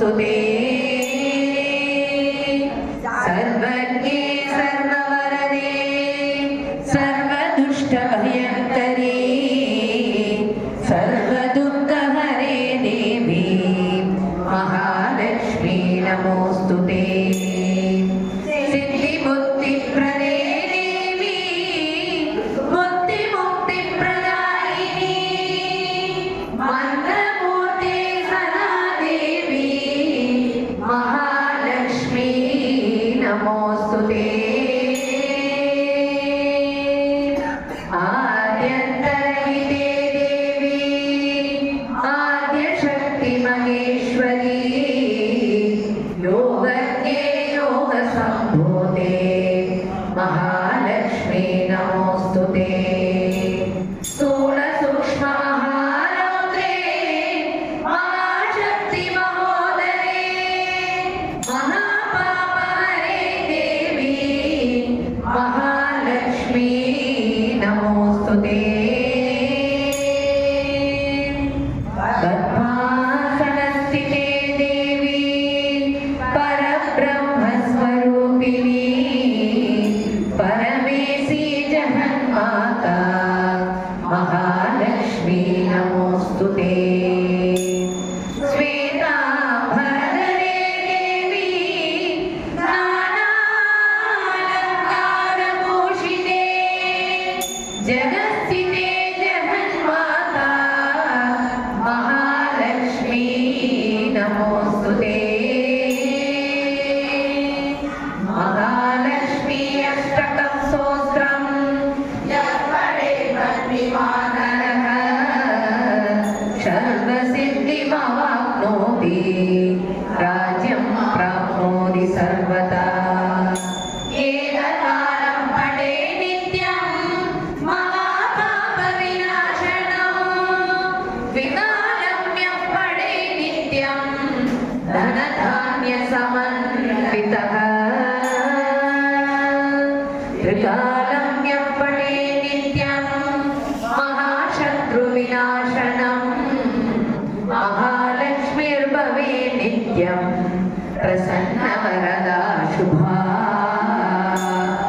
नमोस्तुते सर्वज्ञे सर्ववरदे सर्वदुष्टभयङ्करी सर्वदुःखहरे देवी महालक्ष्मी नमोस्तुते सिद्धिबुद्धिप्रदे देवी बुद्धिमुक्तिप्रदायिनी मन्त्रमूर्ते सदा देवी महालक्ष्मी नमोस्तुते आद्यन्तरहिते देवी आद्यशक्ति महेश्वरी योगज्ञे योगसम्भूते महालक्ष्मी नमोस्तुते स्थूलसूक्ष्ममहारौद्रे महाशक्ति महोदरे महापापहरे देवी महालक्ष्मी नमोस्तुते पद्मासनस्थिते देवी परब्रह्मस्वरूपिणी परमेशी जगन्माता महालक्ष्मी नमोस्तुते श्वेतांबरधरे देवी नानालङ्कारभूषिते जगत्स्थिते जगन्माता महालक्ष्मी नमोस्तुते महालक्ष्मी अष्टकं स्तोत्रम् यः पठेत् तद्विमानः सर्वसिद्धिमवाप्नोति राज्यं प्राप्नोति सर्वदा एतत्कालं पठे नित्यं महापापविनाशनं विकालं यः पठे नित्यं धनधान्यसमन्वितः त्रिकालं यः पठे नित्यं महाशत्रुविनाशनं महालक्ष्मीर्भवे नित्यं प्रसन्नवरदा शुभा